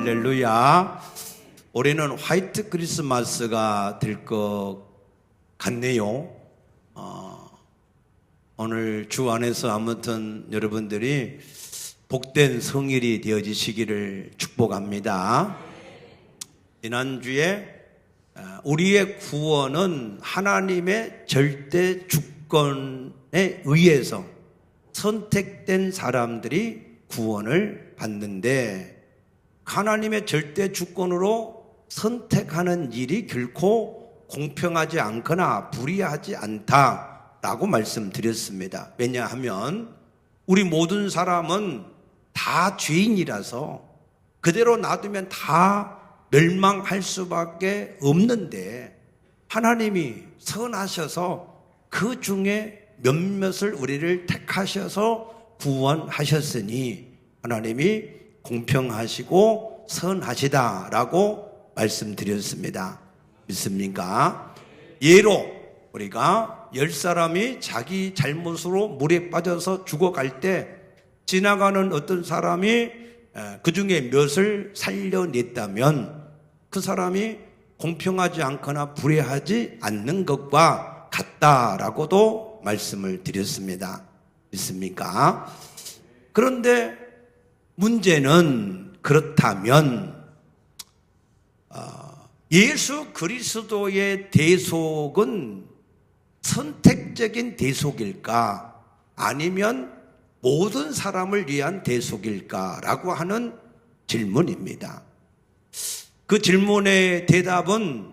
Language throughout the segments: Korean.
할렐루야. 올해는 화이트 크리스마스가 될 것 같네요. 오늘 주 안에서 아무튼 여러분들이 복된 성일이 되어지시기를 축복합니다. 지난주에 우리의 구원은 하나님의 절대 주권에 의해서 선택된 사람들이 구원을 받는데, 하나님의 절대 주권으로 선택하는 일이 결코 공평하지 않거나 불의하지 않다라고 말씀드렸습니다. 왜냐하면 우리 모든 사람은 다 죄인이라서 그대로 놔두면 다 멸망할 수밖에 없는데, 하나님이 선하셔서 그 중에 몇몇을 우리를 택하셔서 구원하셨으니 하나님이 공평하시고 선하시다라고 말씀드렸습니다. 믿습니까? 예로 우리가 10사람이 자기 잘못으로 물에 빠져서 죽어갈 때 지나가는 어떤 사람이 그 중에 몇을 살려냈다면 그 사람이 공평하지 않거나 불의하지 않는 것과 같다라고도 말씀을 드렸습니다. 믿습니까? 그런데 문제는, 그렇다면 예수 그리스도의 대속은 선택적인 대속일까, 아니면 모든 사람을 위한 대속일까라고 하는 질문입니다. 그 질문의 대답은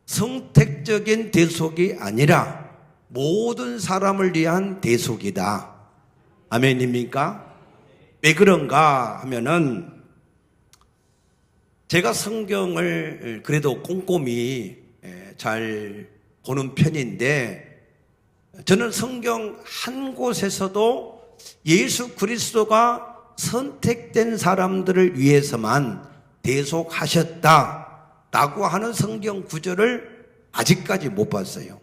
선택적인 대속이 아니라 모든 사람을 위한 대속이다. 아멘입니까? 왜 그런가 하면은, 제가 성경을 그래도 꼼꼼히 잘 보는 편인데, 저는 성경 한 곳에서도 예수 그리스도가 선택된 사람들을 위해서만 대속하셨다라고 하는 성경 구절을 아직까지 못 봤어요.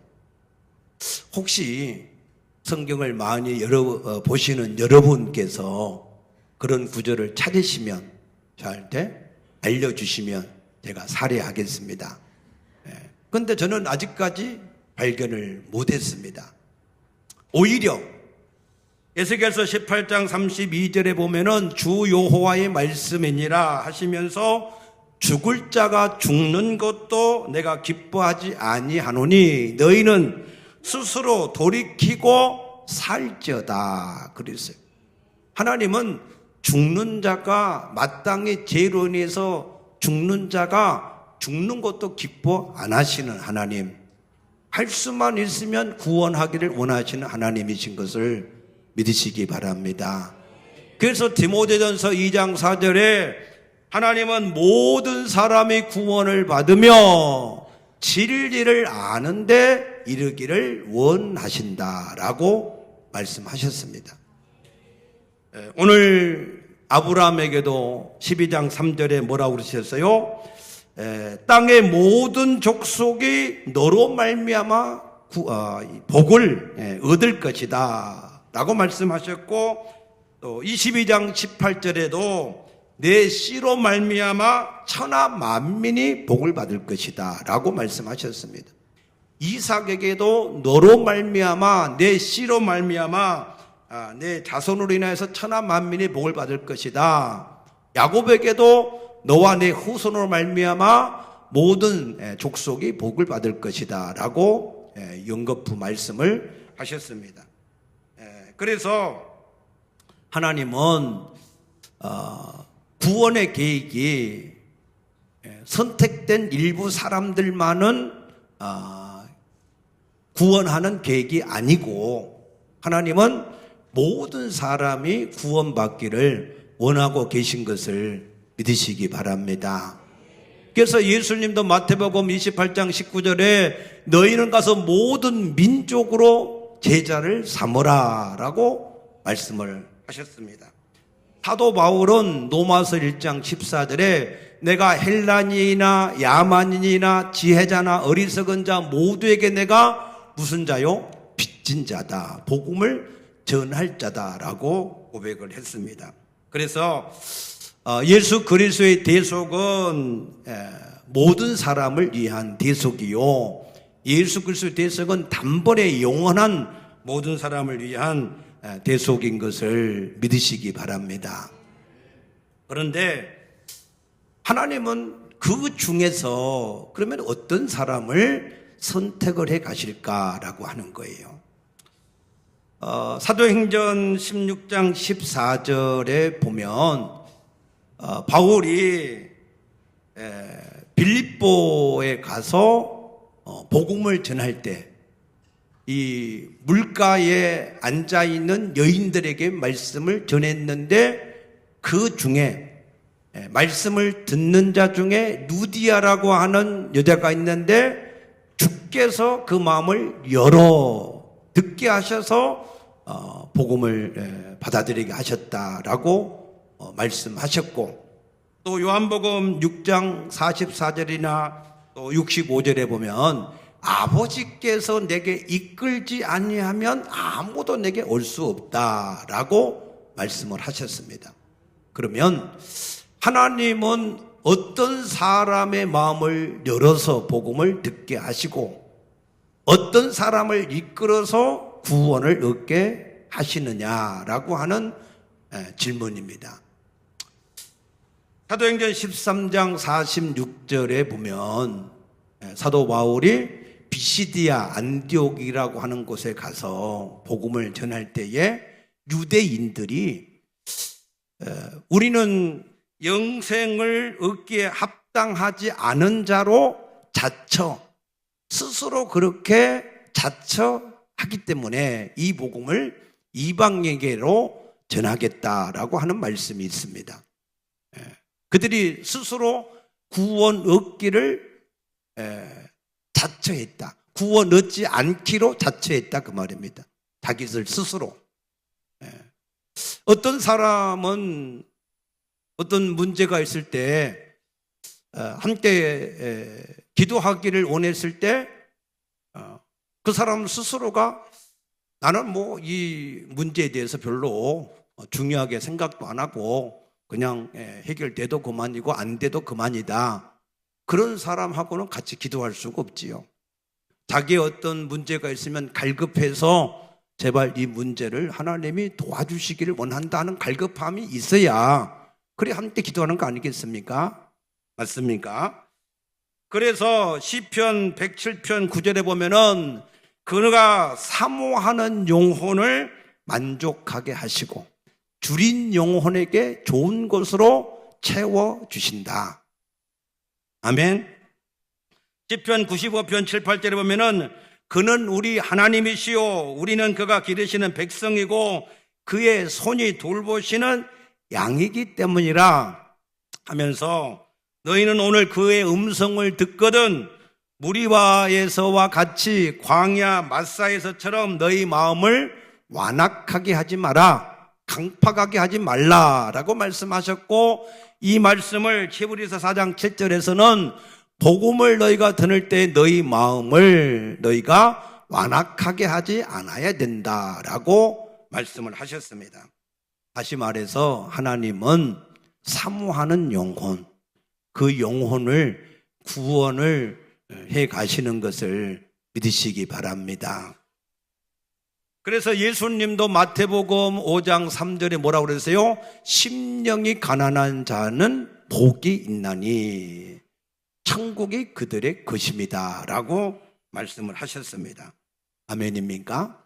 혹시 성경을 많이 보시는 여러분께서 그런 구절을 찾으시면 저한테 알려주시면 제가 살해하겠습니다. 그런데 저는 아직까지 발견을 못했습니다. 오히려 에스겔서 18장 32절에 보면은 주 여호와의 말씀이니라 하시면서 죽을 자가 죽는 것도 내가 기뻐하지 아니하노니 너희는 스스로 돌이키고 살지어다 그랬어요. 하나님은 죽는 자가, 마땅히 죄로 인해서 죽는 자가 죽는 것도 기뻐 안 하시는 하나님, 할 수만 있으면 구원하기를 원하시는 하나님이신 것을 믿으시기 바랍니다. 그래서 디모데전서 2장 4절에 하나님은 모든 사람이 구원을 받으며 진리를 아는데 이르기를 원하신다라고 말씀하셨습니다. 오늘 아브라함에게도 12장 3절에 뭐라고 그러셨어요? 땅의 모든 족속이 너로 말미암아 복을 얻을 것이다 라고 말씀하셨고, 또 22장 18절에도 내 씨로 말미암아 천하 만민이 복을 받을 것이다 라고 말씀하셨습니다. 이삭에게도 너로 말미암아, 내 씨로 말미암아 내 자손으로 인해서 천하 만민이 복을 받을 것이다. 야곱에게도 너와 내 후손으로 말미암아 모든 족속이 복을 받을 것이다 라고 연거푸 말씀을 하셨습니다. 그래서 하나님은 구원의 계획이 선택된 일부 사람들만은 구원하는 계획이 아니고, 하나님은 모든 사람이 구원받기를 원하고 계신 것을 믿으시기 바랍니다. 그래서 예수님도 마태복음 28장 19절에 너희는 가서 모든 민족으로 제자를 삼으라 라고 말씀을 하셨습니다. 사도 바울은 로마서 1장 14절에 내가 헬라인이나 야만인이나 지혜자나 어리석은 자 모두에게 내가 무슨 자요? 빚진 자다, 복음을 전할 자다라고 고백을 했습니다. 그래서 예수 그리스도의 대속은 모든 사람을 위한 대속이요, 예수 그리스도의 대속은 단번에 영원한 모든 사람을 위한 대속인 것을 믿으시기 바랍니다. 그런데 하나님은 그 중에서 그러면 어떤 사람을 선택을 해 가실까라고 하는 거예요. 사도행전 16장 14절에 보면 바울이 빌립보에 가서 복음을 전할 때 이 물가에 앉아있는 여인들에게 말씀을 전했는데, 그 중에 말씀을 듣는 자 중에 루디아라고 하는 여자가 있는데 주께서 그 마음을 열어 듣게 하셔서 복음을 받아들이게 하셨다라고 말씀하셨고, 또 요한복음 6장 44절이나 또 65절에 보면 아버지께서 내게 이끌지 아니하면 아무도 내게 올 수 없다라고 말씀을 하셨습니다. 그러면 하나님은 어떤 사람의 마음을 열어서 복음을 듣게 하시고 어떤 사람을 이끌어서 구원을 얻게 하시느냐라고 하는 질문입니다. 사도행전 13장 46절에 보면 사도 바울이 비시디아 안디옥이라고 하는 곳에 가서 복음을 전할 때에 유대인들이 우리는 영생을 얻기에 합당하지 않은 자로 스스로 그렇게 자처하기 때문에 이 복음을 이방에게로 전하겠다라고 하는 말씀이 있습니다. 그들이 스스로 구원 얻기를 자처했다. 구원 얻지 않기로 자처했다, 그 말입니다. 자기들 스스로. 어떤 사람은 어떤 문제가 있을 때 함께 기도하기를 원했을 때 그 사람 스스로가 나는 뭐 이 문제에 대해서 별로 중요하게 생각도 안 하고 그냥 해결돼도 그만이고 안 돼도 그만이다, 그런 사람하고는 같이 기도할 수가 없지요. 자기의 어떤 문제가 있으면 갈급해서 제발 이 문제를 하나님이 도와주시기를 원한다는 갈급함이 있어야 그래 함께 기도하는 거 아니겠습니까? 맞습니까? 그래서 시편 107편 9절에 보면은 그가 사모하는 영혼을 만족하게 하시고 줄인 영혼에게 좋은 것으로 채워주신다. 아멘. 시편 95편 7, 8절에 보면은 그는 우리 하나님이시요 우리는 그가 기르시는 백성이고 그의 손이 돌보시는 양이기 때문이라 하면서 너희는 오늘 그의 음성을 듣거든 무리바에서와 같이 광야 마사에서처럼 너희 마음을 완악하게 하지 마라, 강팍하게 하지 말라라고 말씀하셨고, 이 말씀을 히브리서 4장 7절에서는 복음을 너희가 들을 때 너희 마음을 너희가 완악하게 하지 않아야 된다라고 말씀을 하셨습니다. 다시 말해서 하나님은 사모하는 영혼, 그 영혼을 구원을 해 가시는 것을 믿으시기 바랍니다. 그래서 예수님도 마태복음 5장 3절에 뭐라고 그랬어요? 심령이 가난한 자는 복이 있나니 천국이 그들의 것입니다 라고 말씀을 하셨습니다. 아멘입니까?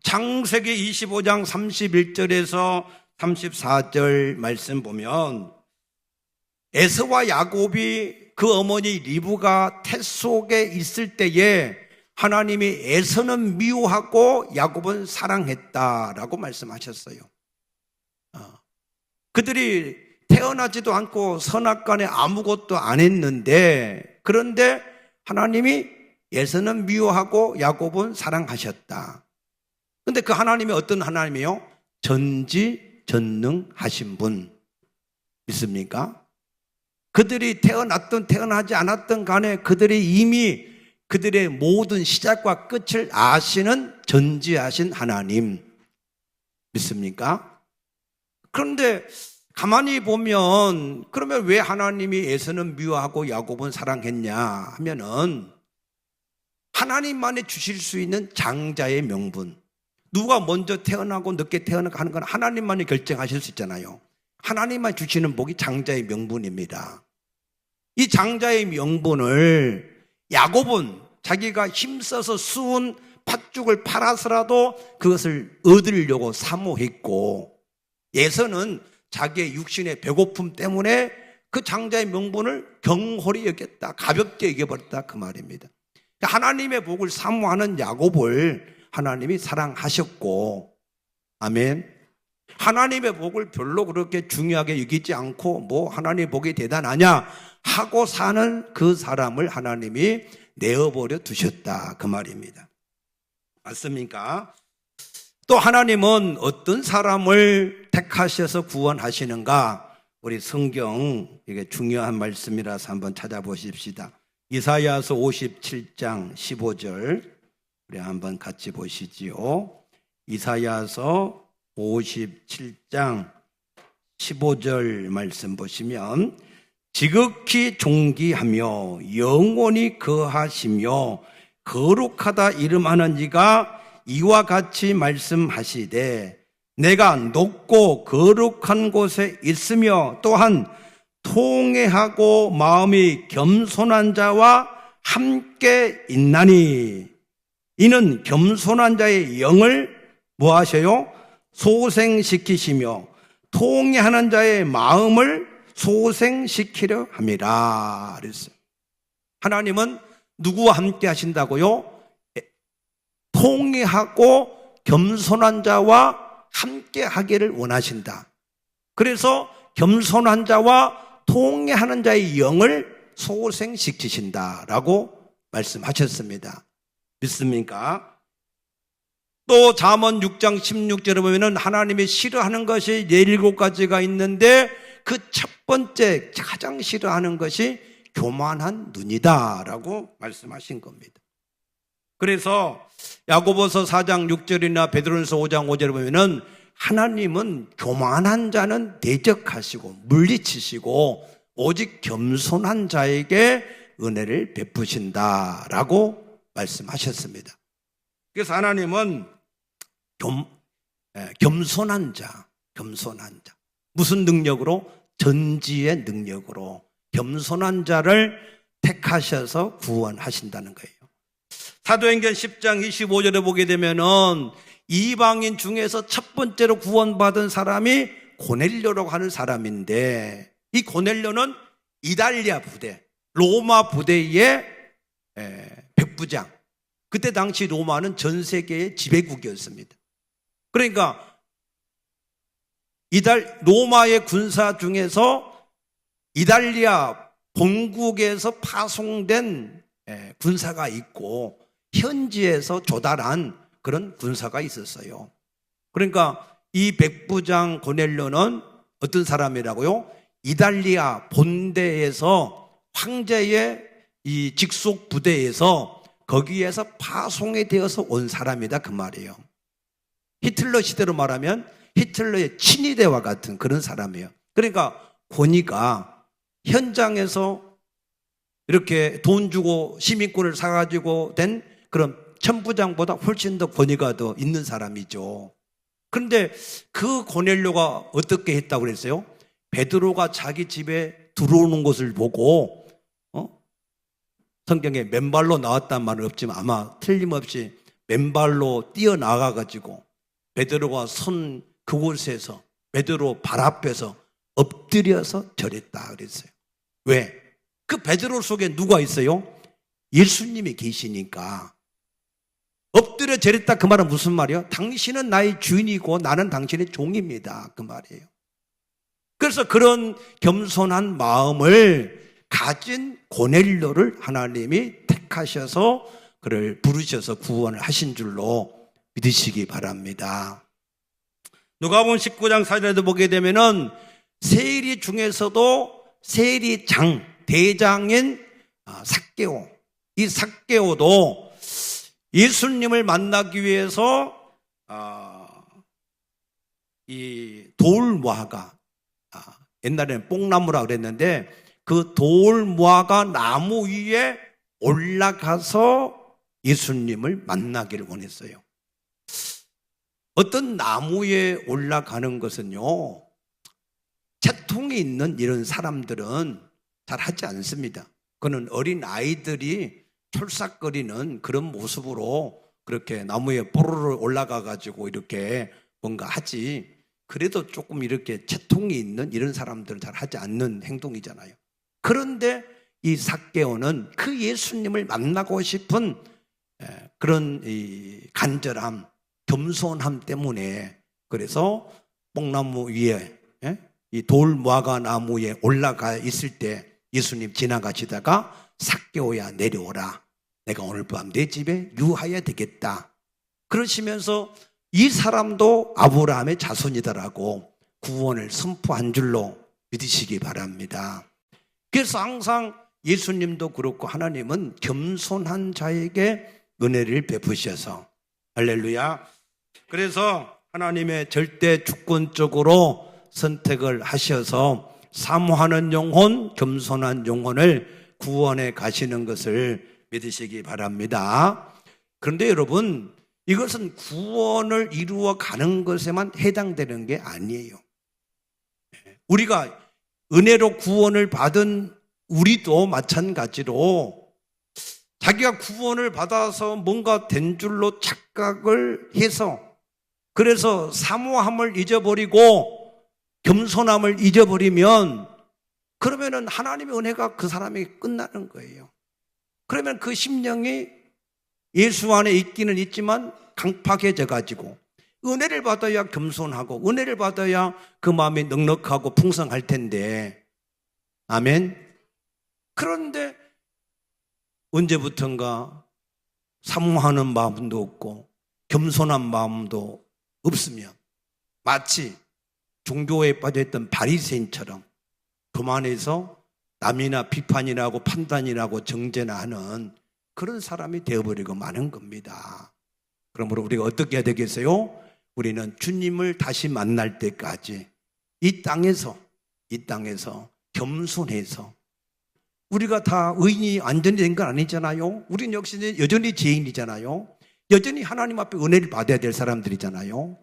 창세기 25장 31절에서 34절 말씀 보면 에서와 야곱이 그 어머니 리브가 태 속에 있을 때에 하나님이 에서는 미워하고 야곱은 사랑했다라고 말씀하셨어요. 그들이 태어나지도 않고 선악간에 아무것도 안 했는데, 그런데 하나님이 에서는 미워하고 야곱은 사랑하셨다. 그런데 그 하나님이 어떤 하나님이요? 전지전능하신 분 믿습니까? 그들이 태어났든 태어나지 않았든 간에 그들이 이미 그들의 모든 시작과 끝을 아시는 전지하신 하나님 믿습니까? 그런데 가만히 보면 그러면 왜 하나님이 에서는 미워하고 야곱은 사랑했냐 하면은 하나님만이 주실 수 있는 장자의 명분, 누가 먼저 태어나고 늦게 태어나고 하는 건 하나님만이 결정하실 수 있잖아요. 하나님만 주시는 복이 장자의 명분입니다. 이 장자의 명분을 야곱은 자기가 힘써서 수은 팥죽을 팔아서라도 그것을 얻으려고 사모했고, 에서는 자기의 육신의 배고픔 때문에 그 장자의 명분을 경홀히 여겼다, 가볍게 여겨버렸다, 그 말입니다. 하나님의 복을 사모하는 야곱을 하나님이 사랑하셨고, 아멘. 하나님의 복을 별로 그렇게 중요하게 여기지 않고 뭐 하나님의 복이 대단하냐 하고 사는 그 사람을 하나님이 내어버려 두셨다, 그 말입니다. 맞습니까? 또 하나님은 어떤 사람을 택하셔서 구원하시는가? 우리 성경, 이게 중요한 말씀이라서 한번 찾아보십시다. 이사야서 57장 15절 우리 한번 같이 보시지요. 이사야서 57장 15절 말씀 보시면, 지극히 존귀하며 영원히 거하시며 거룩하다 이름하는 이가 이와 같이 말씀하시되, 내가 높고 거룩한 곳에 있으며 또한 통회하고 마음이 겸손한 자와 함께 있나니, 이는 겸손한 자의 영을 뭐 하셔요? 소생시키시며 통회하는 자의 마음을 소생시키려 함이라 그랬어요. 하나님은 누구와 함께 하신다고요? 통회하고 겸손한 자와 함께 하기를 원하신다. 그래서 겸손한 자와 통회하는 자의 영을 소생시키신다라고 말씀하셨습니다. 믿습니까? 또 잠언 6장 16절에 보면은 하나님이 싫어하는 것이 17가지가 있는데 그 첫 번째 가장 싫어하는 것이 교만한 눈이다 라고 말씀하신 겁니다. 그래서 야고보서 4장 6절이나 베드로전서 5장 5절에 보면은 하나님은 교만한 자는 대적하시고 물리치시고 오직 겸손한 자에게 은혜를 베푸신다라고 말씀하셨습니다. 그래서 하나님은 겸손한 자, 무슨 능력으로? 전지의 능력으로 겸손한 자를 택하셔서 구원하신다는 거예요. 사도행전 10장 25절에 보게 되면은 이방인 중에서 첫 번째로 구원받은 사람이 고넬료라고 하는 사람인데, 이 고넬료는 이달리아 부대, 로마 부대의 백부장. 그때 당시 로마는 전 세계의 지배국이었습니다. 그러니까 로마의 군사 중에서 이달리아 본국에서 파송된 군사가 있고 현지에서 조달한 그런 군사가 있었어요. 그러니까 이 백부장 고넬료는 어떤 사람이라고요? 이달리아 본대에서 황제의 이 직속 부대에서 거기에서 파송이 되어서 온 사람이다, 그 말이에요. 히틀러 시대로 말하면 히틀러의 친위대와 같은 그런 사람이에요. 그러니까 권위가 현장에서 이렇게 돈 주고 시민권을 사가지고 된 그런 천부장보다 훨씬 더 권위가 더 있는 사람이죠. 그런데 그 고넬료가 어떻게 했다고 그랬어요? 베드로가 자기 집에 들어오는 것을 보고 성경에 맨발로 나왔단 말은 없지만 아마 틀림없이 맨발로 뛰어나가가지고 베드로가 선 그곳에서 베드로 발 앞에서 엎드려서 절했다 그랬어요. 왜? 그 베드로 속에 누가 있어요? 예수님이 계시니까. 엎드려 절했다 그 말은 무슨 말이에요? 당신은 나의 주인이고 나는 당신의 종입니다, 그 말이에요. 그래서 그런 겸손한 마음을 가진 고넬료를 하나님이 택하셔서 그를 부르셔서 구원을 하신 줄로 믿으시기 바랍니다. 누가복음 19장 4절에도 보게 되면은 세리 중에서도 세리장, 대장인 삭개오, 이 삭개오도 예수님을 만나기 위해서 이 돌무화과, 옛날에는 뽕나무라 그랬는데 그 돌무화과 나무 위에 올라가서 예수님을 만나기를 원했어요. 어떤 나무에 올라가는 것은요, 채통이 있는 이런 사람들은 잘 하지 않습니다. 그는 어린 아이들이 촐싹거리는 그런 모습으로 그렇게 나무에 뽀로로 올라가 가지고 이렇게 뭔가 하지, 그래도 조금 이렇게 채통이 있는 이런 사람들은 잘 하지 않는 행동이잖아요. 그런데 이 삭개오는 그 예수님을 만나고 싶은 그런 이 간절함, 겸손함 때문에 그래서 뽕나무 위에 이 돌무화과 나무에 올라가 있을 때 예수님 지나가시다가 삭개오야 내려오라. 내가 오늘 밤 내 집에 유하여야 되겠다. 그러시면서 이 사람도 아브라함의 자손이다라고 구원을 선포한 줄로 믿으시기 바랍니다. 그래서 항상 예수님도 그렇고 하나님은 겸손한 자에게 은혜를 베푸셔서 할렐루야. 그래서 하나님의 절대 주권적으로 선택을 하셔서 사모하는 영혼, 겸손한 영혼을 구원해 가시는 것을 믿으시기 바랍니다. 그런데 여러분, 이것은 구원을 이루어 가는 것에만 해당되는 게 아니에요. 우리가 은혜로 구원을 받은 우리도 마찬가지로 자기가 구원을 받아서 뭔가 된 줄로 착각을 해서 그래서 사모함을 잊어버리고 겸손함을 잊어버리면 그러면은 하나님의 은혜가 그 사람에게 끝나는 거예요. 그러면 그 심령이 예수 안에 있기는 있지만 강팍해져 가지고 은혜를 받아야 겸손하고 은혜를 받아야 그 마음이 넉넉하고 풍성할 텐데, 아멘. 그런데 언제부턴가 사모하는 마음도 없고 겸손한 마음도 없으면 마치 종교에 빠져있던 바리새인처럼 교만해서 남이나 비판이라고 판단이라고 정죄나 하는 그런 사람이 되어버리고 마는 겁니다. 그러므로 우리가 어떻게 해야 되겠어요? 우리는 주님을 다시 만날 때까지 이 땅에서 겸손해서, 우리가 다 의인이 완전히 된 건 아니잖아요. 우리는 역시 여전히 죄인이잖아요. 여전히 하나님 앞에 은혜를 받아야 될 사람들이잖아요.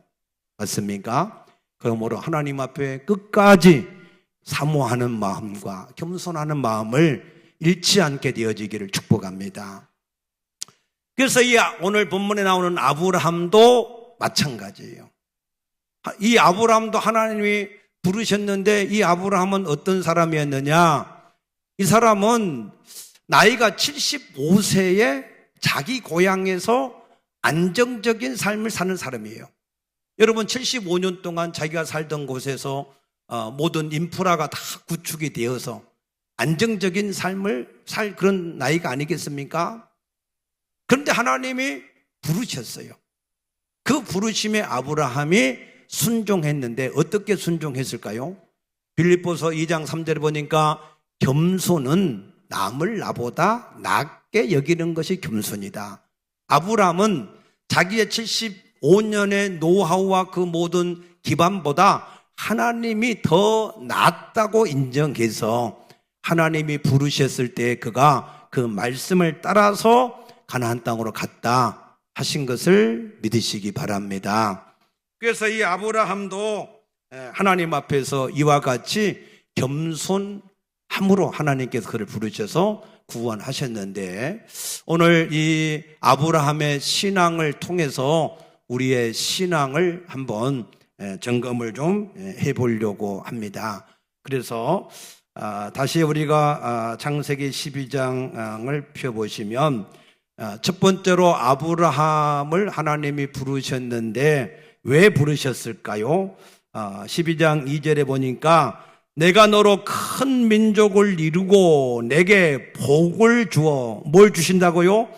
맞습니까? 그러므로 하나님 앞에 끝까지 사모하는 마음과 겸손하는 마음을 잃지 않게 되어지기를 축복합니다. 그래서 이 오늘 본문에 나오는 아브라함도 마찬가지예요. 이 아브라함도 하나님이 부르셨는데 이 아브라함은 어떤 사람이었느냐? 이 사람은 나이가 75세에 자기 고향에서 안정적인 삶을 사는 사람이에요. 여러분 75년 동안 자기가 살던 곳에서 모든 인프라가 다 구축이 되어서 안정적인 삶을 살 그런 나이가 아니겠습니까? 그런데 하나님이 부르셨어요. 그 부르심에 아브라함이 순종했는데 어떻게 순종했을까요? 빌립보서 2장 3절에 보니까 겸손은 남을 나보다 낮게 여기는 것이 겸손이다. 아브라함은 자기의 75년의 노하우와 그 모든 기반보다 하나님이 더 낫다고 인정해서 하나님이 부르셨을 때 그가 그 말씀을 따라서 가나안 땅으로 갔다 하신 것을 믿으시기 바랍니다. 그래서 이 아브라함도 하나님 앞에서 이와 같이 겸손함으로 하나님께서 그를 부르셔서 구원하셨는데, 오늘 이 아브라함의 신앙을 통해서 우리의 신앙을 한번 점검을 좀 해보려고 합니다. 그래서 다시 우리가 창세기 12장을 펴보시면 첫 번째로 아브라함을 하나님이 부르셨는데 왜 부르셨을까요? 12장 2절에 보니까 내가 너로 큰 민족을 이루고 내게 복을 주어, 뭘 주신다고요?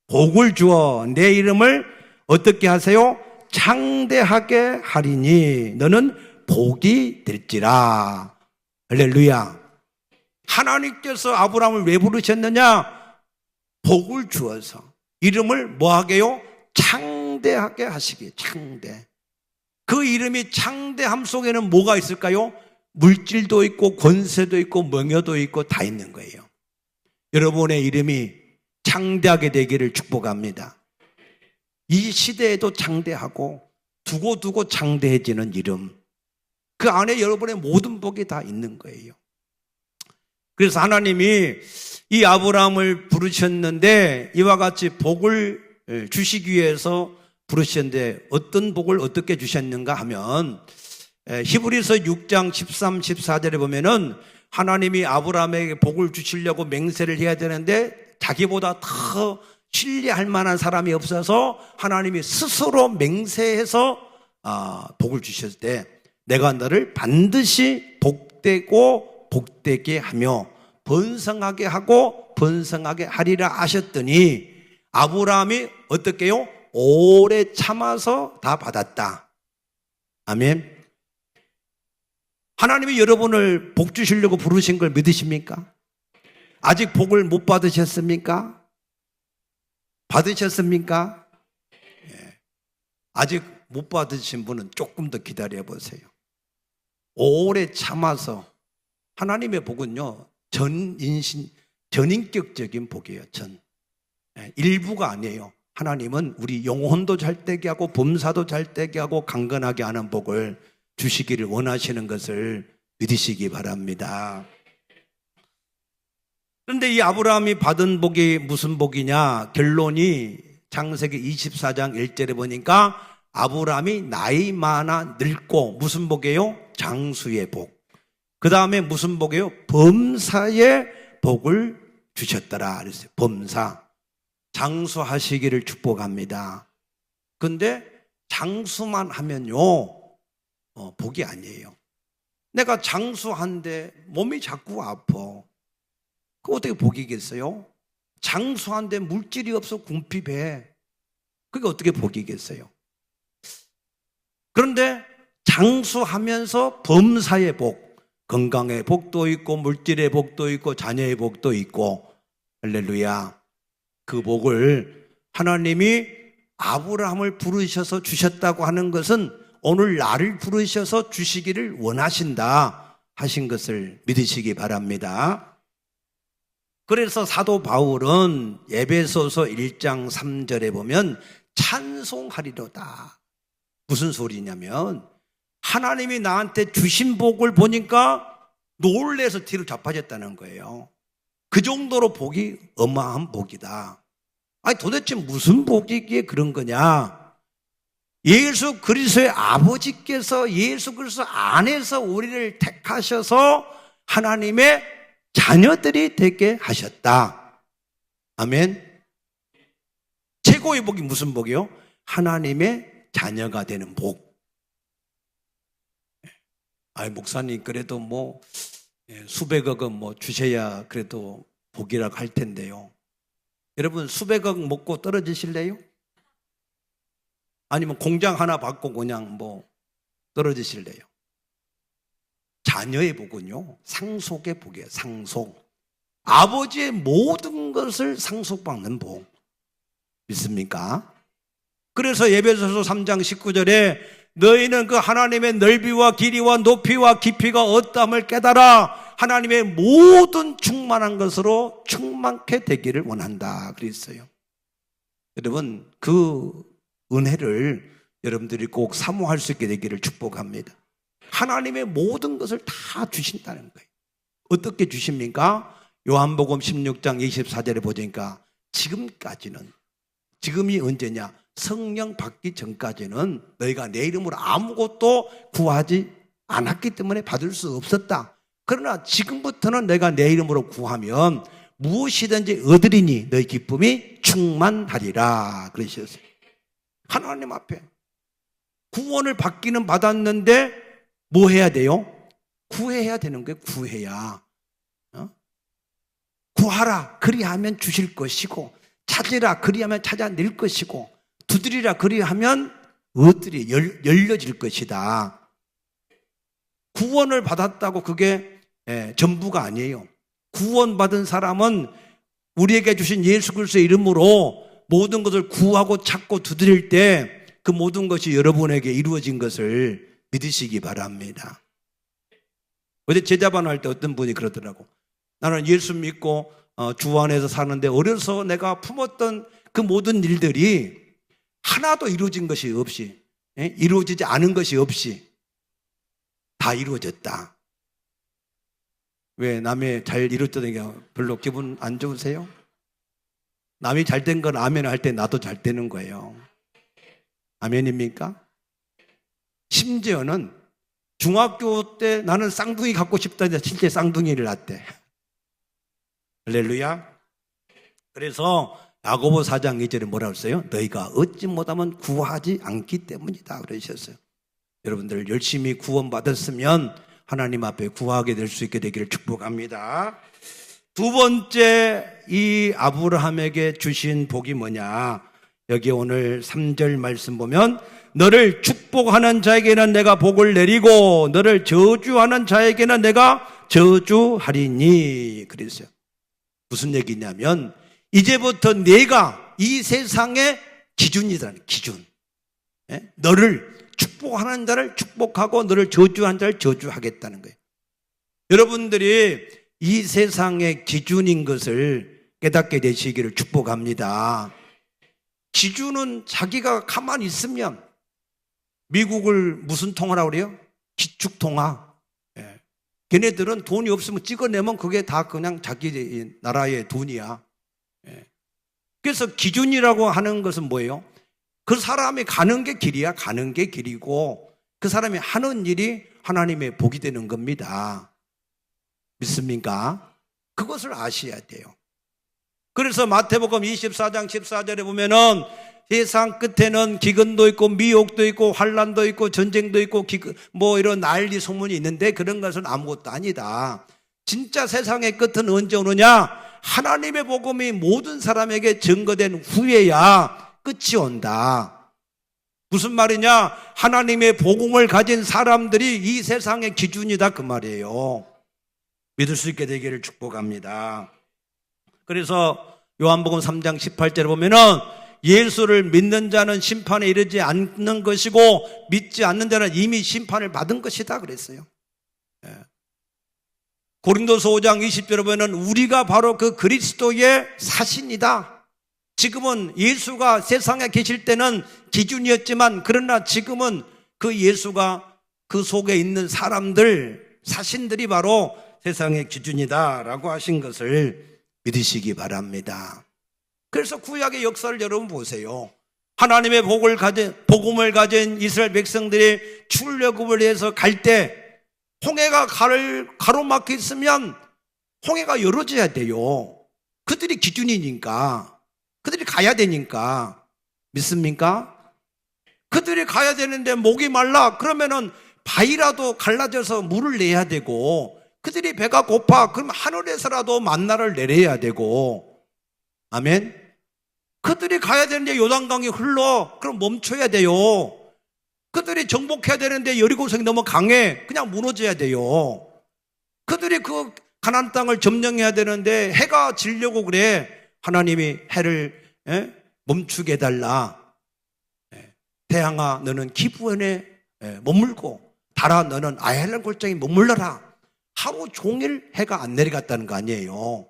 복을 주어 내 이름을 어떻게 하세요? 창대하게 하리니 너는 복이 될지라. 할렐루야. 하나님께서 아브라함을 왜 부르셨느냐? 복을 주어서 이름을 뭐하게요? 창대하게 하시기. 창대. 그 이름이 창대함 속에는 뭐가 있을까요? 물질도 있고 권세도 있고 명예도 있고 다 있는 거예요. 여러분의 이름이 창대하게 되기를 축복합니다. 이 시대에도 창대하고 두고두고 창대해지는 이름, 그 안에 여러분의 모든 복이 다 있는 거예요. 그래서 하나님이 이 아브라함을 부르셨는데 이와 같이 복을 주시기 위해서 부르셨는데 어떤 복을 어떻게 주셨는가 하면 히브리서 6장 13, 14절에 보면은 하나님이 아브라함에게 복을 주시려고 맹세를 해야 되는데 자기보다 더 신뢰할 만한 사람이 없어서 하나님이 스스로 맹세해서 복을 주셨을 때 내가 너를 반드시 복되고 복되게 하며 번성하게 하고 번성하게 하리라 하셨더니 아브라함이 어떻게 해요? 오래 참아서 다 받았다. 아멘. 하나님이 여러분을 복 주시려고 부르신 걸 믿으십니까? 아직 복을 못 받으셨습니까? 받으셨습니까? 예. 아직 못 받으신 분은 조금 더 기다려 보세요. 오래 참아서 하나님의 복은요 전인격적인 복이에요. 일부가 아니에요. 하나님은 우리 영혼도 잘 되게 하고 범사도 잘 되게 하고 강건하게 하는 복을 주시기를 원하시는 것을 믿으시기 바랍니다. 그런데 이 아브라함이 받은 복이 무슨 복이냐? 결론이 창세기 24장 1절에 보니까 아브라함이 나이 많아 늙고 무슨 복이에요? 장수의 복. 그 다음에 무슨 복이에요? 범사의 복을 주셨더라 그랬어요. 범사. 장수하시기를 축복합니다. 근데 장수만 하면요 복이 아니에요. 내가 장수한데 몸이 자꾸 아파. 그거 어떻게 복이겠어요? 장수한데 물질이 없어 궁핍해. 그게 어떻게 복이겠어요? 그런데 장수하면서 범사의 복, 건강의 복도 있고 물질의 복도 있고 자녀의 복도 있고, 할렐루야. 그 복을 하나님이 아브라함을 부르셔서 주셨다고 하는 것은 오늘 나를 부르셔서 주시기를 원하신다 하신 것을 믿으시기 바랍니다. 그래서 사도 바울은 에베소서 1장 3절에 보면 찬송하리로다. 무슨 소리냐면 하나님이 나한테 주신 복을 보니까 놀래서 뒤로 자빠졌다는 거예요. 그 정도로 복이 어마한 복이다. 아니 도대체 무슨 복이기에 그런 거냐? 예수 그리스도의 아버지께서 예수 그리스도 안에서 우리를 택하셔서 하나님의 자녀들이 되게 하셨다. 아멘. 최고의 복이 무슨 복이요? 하나님의 자녀가 되는 복. 아이 목사님 그래도 뭐 수백억은 뭐 주셔야 그래도 복이라고 할 텐데요. 여러분 수백억 먹고 떨어지실래요? 아니면 공장 하나 받고 그냥 뭐 떨어지실래요? 자녀의 복은요 상속의 복이에요. 상속. 아버지의 모든 것을 상속받는 복. 믿습니까? 그래서 에베소서 3장 19절에 너희는 그 하나님의 넓이와 길이와 높이와 깊이가 어떠함을 깨달아 하나님의 모든 충만한 것으로 충만케 되기를 원한다 그랬어요. 여러분 그 은혜를 여러분들이 꼭 사모할 수 있게 되기를 축복합니다. 하나님의 모든 것을 다 주신다는 거예요. 어떻게 주십니까? 요한복음 16장 24절에 보니까 지금까지는, 지금이 언제냐? 성령 받기 전까지는 너희가 내 이름으로 아무것도 구하지 않았기 때문에 받을 수 없었다. 그러나 지금부터는 내가 내 이름으로 구하면 무엇이든지 얻으리니 너희 기쁨이 충만하리라 그러셨어요. 하나님 앞에 구원을 받기는 받았는데 뭐 해야 돼요? 구해야 되는 거예요. 구해야. 구하라 그리하면 주실 것이고, 찾으라 그리하면 찾아낼 것이고, 두드리라 그리하면 얻으리 열려질 것이다. 구원을 받았다고 그게 전부가 아니에요. 구원받은 사람은 우리에게 주신 예수 그리스도의 이름으로 모든 것을 구하고 찾고 두드릴 때 그 모든 것이 여러분에게 이루어진 것을 믿으시기 바랍니다. 어제 제자반 할 때 어떤 분이 그러더라고. 나는 예수 믿고 주 안에서 사는데 어려서 내가 품었던 그 모든 일들이 하나도 이루어진 것이 없이, 이루어지지 않은 것이 없이 다 이루어졌다. 왜 남의 잘 이루어지는 게 별로 기분 안 좋으세요? 남이 잘 된 건 아멘 할 때 나도 잘 되는 거예요. 아멘입니까? 심지어는 중학교 때 나는 쌍둥이 갖고 싶다 했는데 실제 쌍둥이를 낳았대. 할렐루야. 그래서 야고보 4장 2절에 뭐라고 했어요? 너희가 얻지 못하면 구하지 않기 때문이다 그러셨어요. 여러분들 열심히 구원받았으면 하나님 앞에 구하게 될 수 있게 되기를 축복합니다. 두 번째, 이 아브라함에게 주신 복이 뭐냐? 여기 오늘 3절 말씀 보면 너를 축복하는 자에게는 내가 복을 내리고 너를 저주하는 자에게는 내가 저주하리니 그랬어요. 무슨 얘기냐면 이제부터 내가 이 세상의 기준이다. 기준. 너를 축복하는 자를 축복하고 너를 저주하는 자를 저주하겠다는 거예요. 여러분들이 이 세상의 기준인 것을 깨닫게 되시기를 축복합니다. 기준은 자기가 가만히 있으면 미국을 무슨 통화라고 그래요? 기축통화. 걔네들은 돈이 없으면 찍어내면 그게 다 그냥 자기 나라의 돈이야. 그래서 기준이라고 하는 것은 뭐예요? 그 사람이 가는 게 길이야. 가는 게 길이고 그 사람이 하는 일이 하나님의 복이 되는 겁니다. 믿습니까? 그것을 아셔야 돼요. 그래서 마태복음 24장 14절에 보면은 세상 끝에는 기근도 있고 미혹도 있고 환난도 있고 전쟁도 있고 뭐 이런 난리 소문이 있는데 그런 것은 아무것도 아니다. 진짜 세상의 끝은 언제 오느냐? 하나님의 복음이 모든 사람에게 증거된 후에야 끝이 온다. 무슨 말이냐? 하나님의 복음을 가진 사람들이 이 세상의 기준이다 그 말이에요. 믿을 수 있게 되기를 축복합니다. 그래서 요한복음 3장 18절에 보면은 예수를 믿는 자는 심판에 이르지 않는 것이고 믿지 않는 자는 이미 심판을 받은 것이다 그랬어요. 고린도서 5장 20절에 보면 우리가 바로 그 그리스도의 사신이다. 지금은 예수가 세상에 계실 때는 기준이었지만 그러나 지금은 그 예수가 그 속에 있는 사람들, 사신들이 바로 세상의 기준이다라고 하신 것을 믿으시기 바랍니다. 그래서 구약의 역사를 여러분 보세요. 하나님의 복음을 가진 이스라엘 백성들이 출애굽을 해서 갈 때 홍해가 가로막혀 있으면 홍해가 열어져야 돼요. 그들이 기준이니까. 그들이 가야 되니까. 믿습니까? 그들이 가야 되는데 목이 말라 그러면은 바위라도 갈라져서 물을 내야 되고 그들이 배가 고파 그럼 하늘에서라도 만나를 내려야 되고 아멘. 그들이 가야 되는데 요단강이 흘러 그럼 멈춰야 돼요. 그들이 정복해야 되는데 여리고성이 너무 강해 그냥 무너져야 돼요. 그들이 그 가나안 땅을 점령해야 되는데 해가 지려고 그래. 하나님이 해를 멈추게 해달라. 태양아 너는 기브원에 머물고 달아 너는 아얄란 골짜기에 머물러라. 하루 종일 해가 안 내려갔다는 거 아니에요.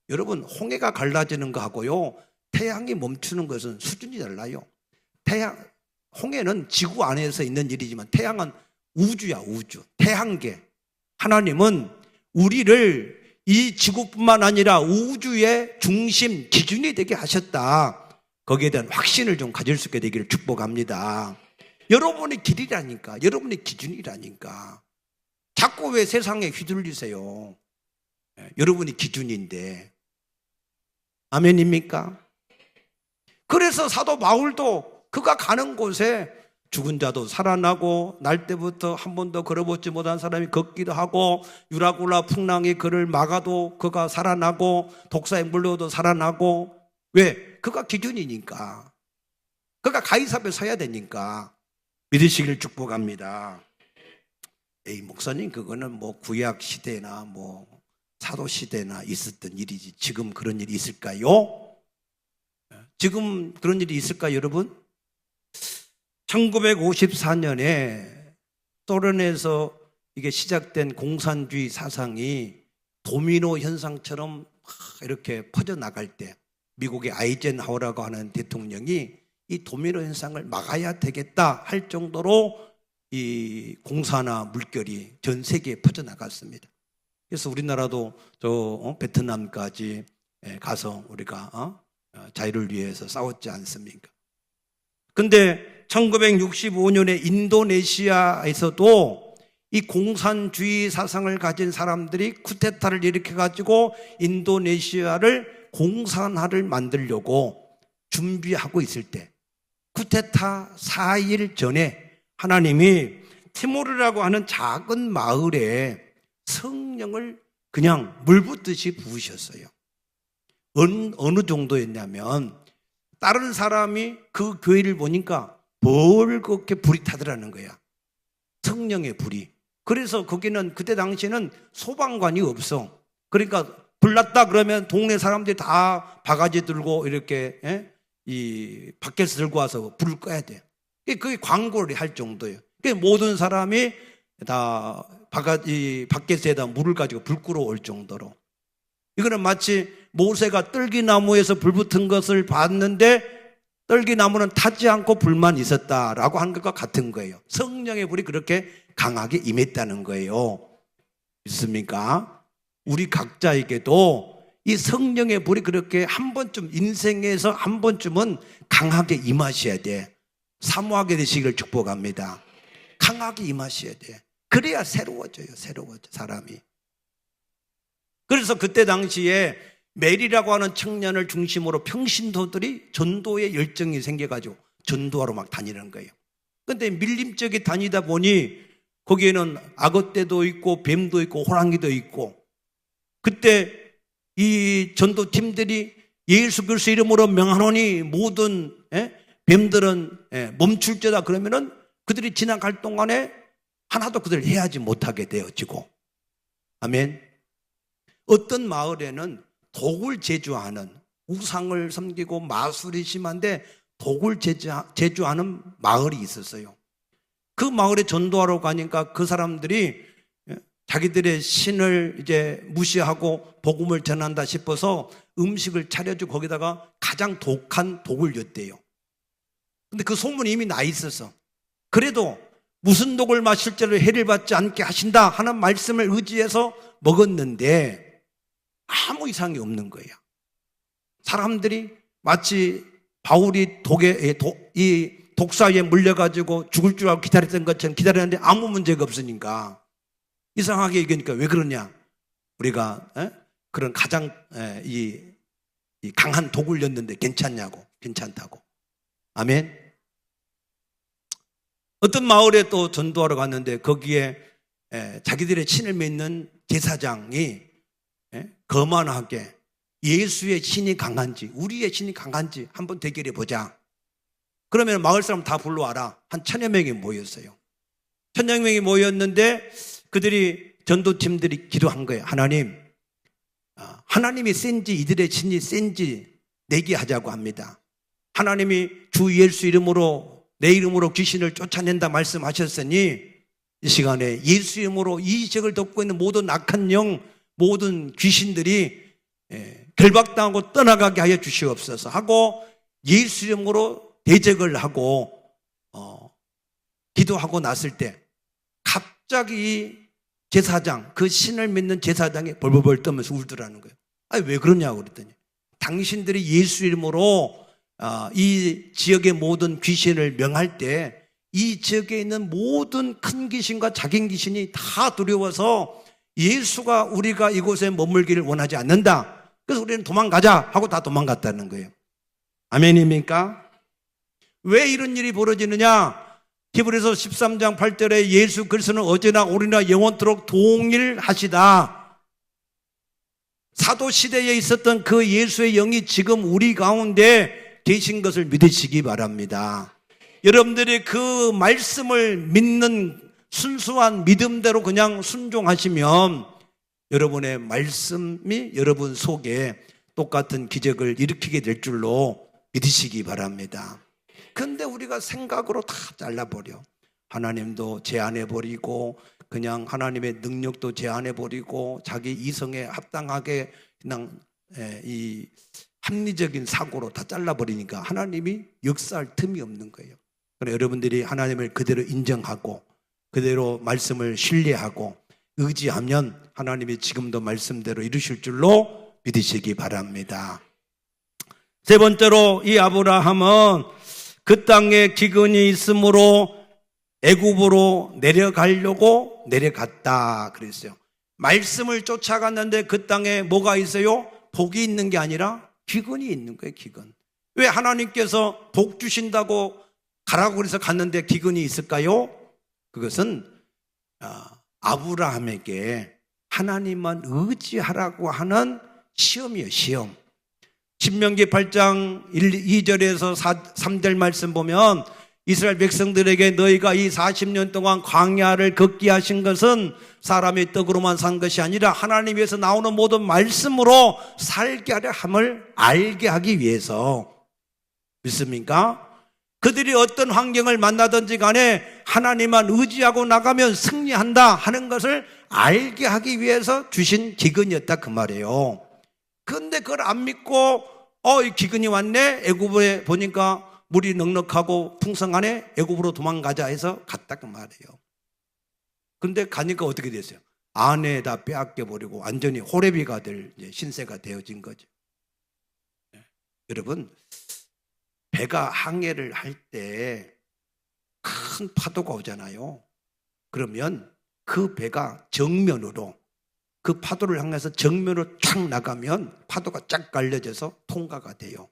여러분 홍해가 갈라지는 거하고요 태양이 멈추는 것은 수준이 달라요. 홍해는 지구 안에서 있는 일이지만 태양은 우주야 우주. 태양계. 하나님은 우리를 이 지구뿐만 아니라 우주의 중심 기준이 되게 하셨다. 거기에 대한 확신을 좀 가질 수 있게 되기를 축복합니다. 여러분의 길이라니까. 여러분의 기준이라니까. 자꾸 왜 세상에 휘둘리세요? 여러분이 기준인데. 아멘입니까? 그래서 사도 바울도 그가 가는 곳에 죽은 자도 살아나고 날 때부터 한 번도 걸어보지 못한 사람이 걷기도 하고 유라굴라 풍랑이 그를 막아도 그가 살아나고 독사에 물려도 살아나고 왜? 그가 기준이니까. 그가 가이사 앞에 서야 되니까 믿으시길 축복합니다. 에이 목사님 그거는 뭐 구약 시대나 뭐 사도 시대나 있었던 일이지 지금 그런 일이 있을까요? 지금 그런 일이 있을까요 여러분? 1954년에 소련에서 이게 시작된 공산주의 사상이 도미노 현상처럼 이렇게 퍼져나갈 때 미국의 아이젠하워라고 하는 대통령이 이 도미노 현상을 막아야 되겠다 할 정도로 이 공산화 물결이 전 세계에 퍼져나갔습니다. 그래서 우리나라도 베트남까지 가서 우리가 자유를 위해서 싸웠지 않습니까? 근데 1965년에 인도네시아에서도 이 공산주의 사상을 가진 사람들이 쿠데타를 일으켜가지고 인도네시아를 공산화를 만들려고 준비하고 있을 때 쿠데타 4일 전에 하나님이 티모르라고 하는 작은 마을에 성령을 그냥 물 붓듯이 부으셨어요. 어느 정도였냐면 다른 사람이 그 교회를 보니까 벌겋게 불이 타더라는 거야. 성령의 불이. 그래서 거기는 그때 당시에는 소방관이 없어. 그러니까 불났다 그러면 동네 사람들이 다 바가지 들고 이렇게 이 밖에서 들고 와서 불을 꺼야 돼. 그게 광고를 할 정도예요. 모든 사람이 다 바가지 밖에서에다 물을 가지고 불 끄러 올 정도로. 이거는 마치 모세가 떨기나무에서 불 붙은 것을 봤는데 떨기나무는 타지 않고 불만 있었다라고 한 것과 같은 거예요. 성령의 불이 그렇게 강하게 임했다는 거예요. 믿습니까? 우리 각자에게도 이 성령의 불이 그렇게 한 번쯤 인생에서 한 번쯤은 강하게 임하셔야 돼. 사모하게 되시기를 축복합니다. 강하게 임하셔야 돼. 그래야 새로워져요. 사람이. 그래서 그때 당시에 메리라고 하는 청년을 중심으로 평신도들이 전도에 열정이 생겨가지고 전도하러 막 다니는 거예요. 근데 밀림적에 다니다 보니 거기에는 악어떼도 있고 뱀도 있고 호랑이도 있고, 그때 이 전도팀들이 예수 그리스도 이름으로 명하노니 모든 뱀들은 멈출지다 그러면은 그들이 지나갈 동안에 하나도 그들을 해하지 못하게 되어지고, 아멘. 어떤 마을에는 독을 제조하는, 우상을 섬기고 마술이 심한데 독을 제조하는 마을이 있었어요. 그 마을에 전도하러 가니까 그 사람들이 자기들의 신을 이제 무시하고 복음을 전한다 싶어서 음식을 차려주고 거기다가 가장 독한 독을 였대요. 근데 그 소문이 이미 나 있어서, 그래도 무슨 독을 마실 때로 해를 받지 않게 하신다 하는 말씀을 의지해서 먹었는데 아무 이상이 없는 거예요. 사람들이 마치 바울이 이 독사에 물려가지고 죽을 줄 알고 기다렸던 것처럼 기다렸는데 아무 문제가 없으니까 이상하게 얘기하니까 왜 그러냐? 우리가 그런 가장 이 강한 독을 였는데 괜찮냐고. 괜찮다고. 아멘. 어떤 마을에 또 전도하러 갔는데 거기에 자기들의 신을 믿는 제사장이 거만하게 예수의 신이 강한지 우리의 신이 강한지 한번 대결해 보자. 그러면 마을 사람 다 불러와라. 한 1000여 명이 모였어요. 1000여 명이 모였는데 그들이 전도팀들이 기도한 거예요. 하나님이 센지 이들의 신이 센지 내기하자고 합니다. 하나님이 주 예수 이름으로 내 이름으로 귀신을 쫓아낸다 말씀하셨으니 이 시간에 예수 이름으로 이 지역을 덮고 있는 모든 악한 영, 모든 귀신들이 결박당하고 떠나가게 하여 주시옵소서 하고 예수 이름으로 대적을 하고 기도하고 났을 때 갑자기 제사장, 그 신을 믿는 제사장이 벌벌벌 떠면서 울더라는 거예요. 아니 왜 그러냐고 그랬더니 당신들이 예수 이름으로 이 지역의 모든 귀신을 명할 때 이 지역에 있는 모든 큰 귀신과 작은 귀신이 다 두려워서 예수가 우리가 이곳에 머물기를 원하지 않는다. 그래서 우리는 도망가자 하고 다 도망갔다는 거예요. 아멘입니까? 왜 이런 일이 벌어지느냐? 히브리서 13장 8절에 예수 그리스도는 어제나 오늘이나 영원토록 동일하시다. 사도시대에 있었던 그 예수의 영이 지금 우리 가운데 계신 것을 믿으시기 바랍니다. 여러분들이 그 말씀을 믿는 순수한 믿음대로 그냥 순종하시면 여러분의 말씀이 여러분 속에 똑같은 기적을 일으키게 될 줄로 믿으시기 바랍니다. 그런데 우리가 생각으로 다 잘라버려. 하나님도 제한해버리고 그냥 하나님의 능력도 제한해버리고 자기 이성에 합당하게 그냥 이 합리적인 사고로 다 잘라버리니까 하나님이 역사할 틈이 없는 거예요. 그래서 여러분들이 하나님을 그대로 인정하고 그대로 말씀을 신뢰하고 의지하면 하나님이 지금도 말씀대로 이루실 줄로 믿으시기 바랍니다. 세 번째로 이 아브라함은 그 땅에 기근이 있으므로 애굽으로 내려가려고 내려갔다 그랬어요. 말씀을 쫓아갔는데 그 땅에 뭐가 있어요? 복이 있는 게 아니라 기근이 있는 거예요. 기근. 왜 하나님께서 복 주신다고 가라고 그래서 갔는데 기근이 있을까요? 그것은 아브라함에게 하나님만 의지하라고 하는 시험이에요. 시험. 신명기 8장 2절에서 3절 말씀 보면 이스라엘 백성들에게 너희가 이 40년 동안 광야를 걷게 하신 것은 사람의 떡으로만 산 것이 아니라 하나님에서 나오는 모든 말씀으로 살게 하려 함을 알게 하기 위해서. 믿습니까? 그들이 어떤 환경을 만나든지 간에 하나님만 의지하고 나가면 승리한다 하는 것을 알게 하기 위해서 주신 기근이었다 그 말이에요. 그런데 그걸 안 믿고 이 기근이 왔네. 애굽에 보니까 물이 넉넉하고 풍성하네. 애굽으로 도망가자 해서 갔다 그 말이에요. 그런데 가니까 어떻게 됐어요? 아내 다 빼앗겨 버리고 완전히 호레비가 될 신세가 되어진 거죠. 여러분, 배가 항해를 할 때 큰 파도가 오잖아요. 그러면 그 배가 정면으로 그 파도를 향해서 정면으로 쫙 나가면 파도가 쫙 갈려져서 통과가 돼요.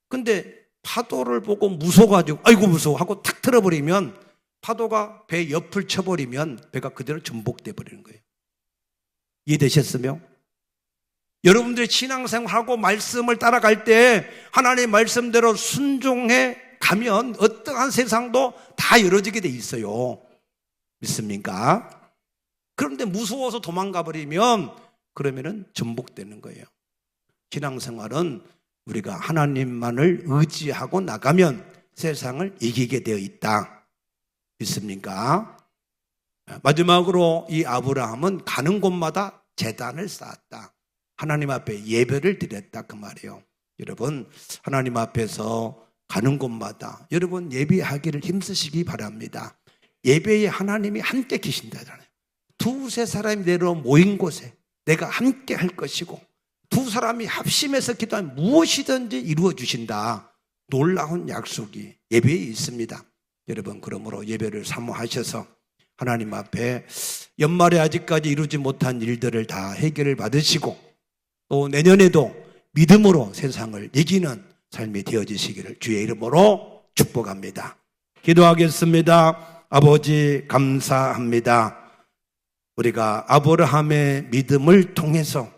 근데 파도를 보고 무서워가지고 아이고 무서워 하고 탁 틀어버리면 파도가 배 옆을 쳐버리면 배가 그대로 전복돼 버리는 거예요. 이해되셨으며? 여러분들이 신앙생활하고 말씀을 따라갈 때 하나님의 말씀대로 순종해 가면 어떠한 세상도 다 열어지게 돼 있어요. 믿습니까? 그런데 무서워서 도망가 버리면 그러면은 전복되는 거예요. 신앙생활은 우리가 하나님만을 의지하고 나가면 세상을 이기게 되어 있다. 믿습니까? 마지막으로 이 아브라함은 가는 곳마다 제단을 쌓았다. 하나님 앞에 예배를 드렸다 그 말이에요. 여러분, 하나님 앞에서 가는 곳마다 여러분 예배하기를 힘쓰시기 바랍니다. 예배에 하나님이 함께 계신다잖아요. 두세 사람이 내려 모인 곳에 내가 함께 할 것이고 두 사람이 합심해서 기도하면 무엇이든지 이루어 주신다. 놀라운 약속이 예배에 있습니다. 여러분, 그러므로 예배를 사모하셔서 하나님 앞에 연말에 아직까지 이루지 못한 일들을 다 해결을 받으시고 또 내년에도 믿음으로 세상을 이기는 삶이 되어지시기를 주의 이름으로 축복합니다. 기도하겠습니다. 아버지 감사합니다. 우리가 아브라함의 믿음을 통해서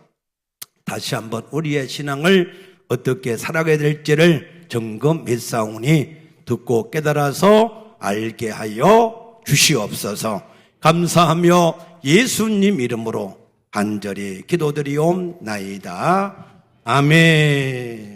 다시 한번 우리의 신앙을 어떻게 살아가야 될지를 점검했사오니 듣고 깨달아서 알게 하여 주시옵소서. 감사하며 예수님 이름으로 간절히 기도드리옵나이다. 아멘.